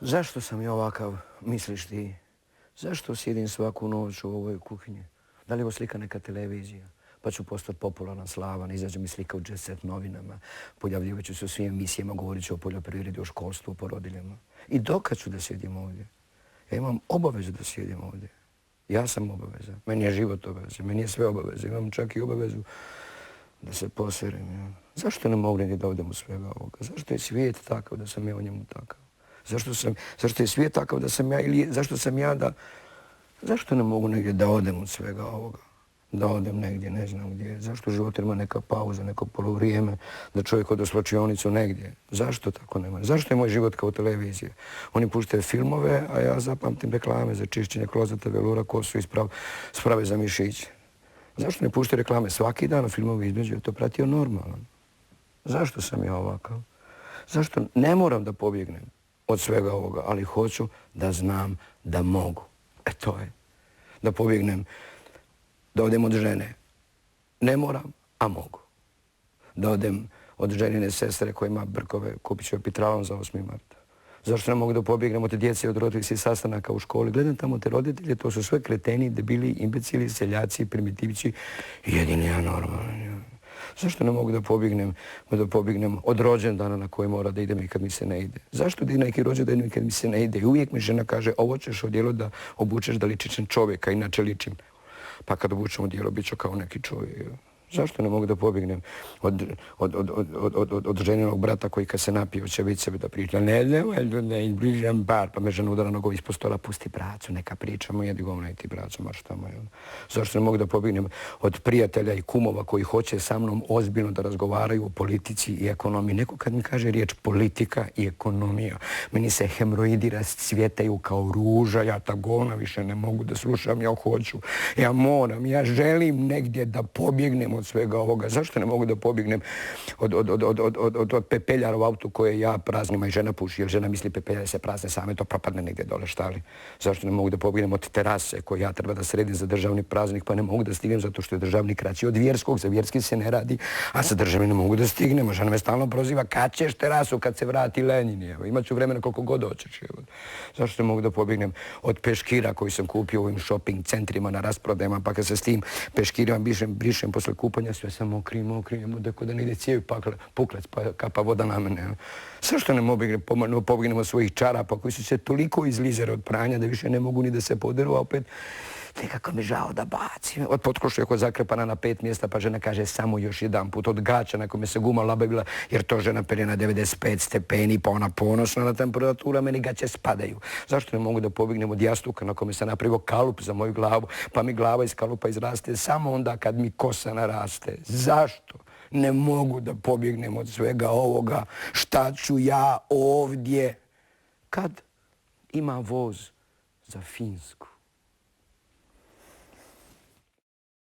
Zašto sam ja ovakav, misliš ti? Zašto sjedim svaku noć u ovoj kuhinji? Da li je ovo slika neka televizija? Pa ću postati popularan, slavan, izađe mi slika u Jet Set novinama, pojavljivat ću se u svim emisijama, govorit ću o poljoprivredi, o školstvu, o porodiljama. I dokad ću da sjedim ovdje? Ja imam obavezu da sjedim ovdje. Ja sam obaveza. Meni je život obaveza, meni je sve obaveza. Imam čak i obavezu da se poserim. Ja. Zašto ne mogu ni da odem u svega ovoga? Zašto je svijet takav da sam ja u njemu takav? Zašto je svijet takav da sam ja ili zašto sam ja da... Zašto ne mogu negdje da odem od svega ovoga? Da odem negdje, ne znam gdje. Zašto život ima neka pauza, neko polovrijeme, da čovjek ode u slačionicu negdje? Zašto tako nema? Zašto je moj život kao televizija? Oni puštaju filmove, a ja zapamtim reklame za čišćenje klozeta, velura, kosu i sprave za mišiće. Zašto ne puštaju reklame svaki dan, a filmovi između je to pratio normalno? Zašto sam ja ovakav? Zašto ne moram da pobjegnem od svega ovoga, ali hoću da znam da mogu. To je. Da pobjegnem, da odem od žene. Ne moram, a mogu. Da odem od ženine sestre koja ima brkove, kupit ću epitralon za 8. marta. Zašto ne mogu da pobjegnem od djece, od roditeljskih sastanaka u školi? Gledam tamo te roditelje, to su sve kreteni, debili, imbecili, seljaci, primitivci. Jedini ja normalan. Zašto ne mogu da pobjegnem od rođendana na koji mora da idem i kad mi se ne ide? Zašto da neki rođendan i kad mi se ne ide? I uvijek mi žena kaže, ovo ćeš odijelo da obučeš da ličiš na čovjeka, inače ličim. Pa kad obučem odijelo, bit ću kao neki čovjek. Zašto ne mogu da pobjegnem od ženinog brata koji kad se napije će biti sebi da priča? Ne, bližam bar, pa me žena udara nogom ispod stola, pusti bracu, neka pričamo, jedi govna i ti bracu, marš tamo. Zašto ne mogu da pobjegnem od prijatelja i kumova koji hoće sa mnom ozbiljno da razgovaraju o politici i ekonomiji? Neko kad mi kaže riječ politika i ekonomija, meni se hemoroidi rascvjetaju kao ruža, ja ta govna više ne mogu da slušam, ja hoću, ja moram, ja želim negdje da pobjegnem od svega ovoga. Zašto ne mogu da pobjegnem od pepeljara u autu koje ja praznim, a i žena puši, jer žena misli pepeljare se prazne same, to propadne negdje dole, štali. Zašto ne mogu da pobjegnem od terase koje ja treba da sredim za državni praznik, pa ne mogu da stignem zato što je državni kraći od vjerskog, za vjerski se ne radi, a sa državni ne mogu da stignem. Žena me stalno proziva, kad ćeš terasu kad se vrati Lenin, imat ću vremena koliko god hoćeš. Zašto ne mogu da pobjegnem od peškira koji sam kupio u ovim shopping centrima na rasprodajama, pa kad se s tim peškirima brišem posle kupanja, sve sam mokrim, deko da ne ide cijevi puklec, pa kapa voda na mene. Zašto ne pobjegnemo od svojih čarapa koji su se toliko izlizere od pranja da više ne mogu ni da se poderu, a opet nekako mi žao da bacim. Od potkošlja koja je zakrepana na 5 mjesta, pa žena kaže samo još jedan put. Od gaća na kome se guma labavila, jer to žena pere na 95 stepeni, pa ona ponosna na temperatura, meni gaće spadaju. Zašto ne mogu da pobjegnem od jastuka na kome se napravio kalup za moju glavu, pa mi glava iz kalupa izraste samo onda kad mi kosa naraste? Zašto ne mogu da pobjegnem od svega ovoga? Šta ću ja ovdje? Kad ima voz za Finsku?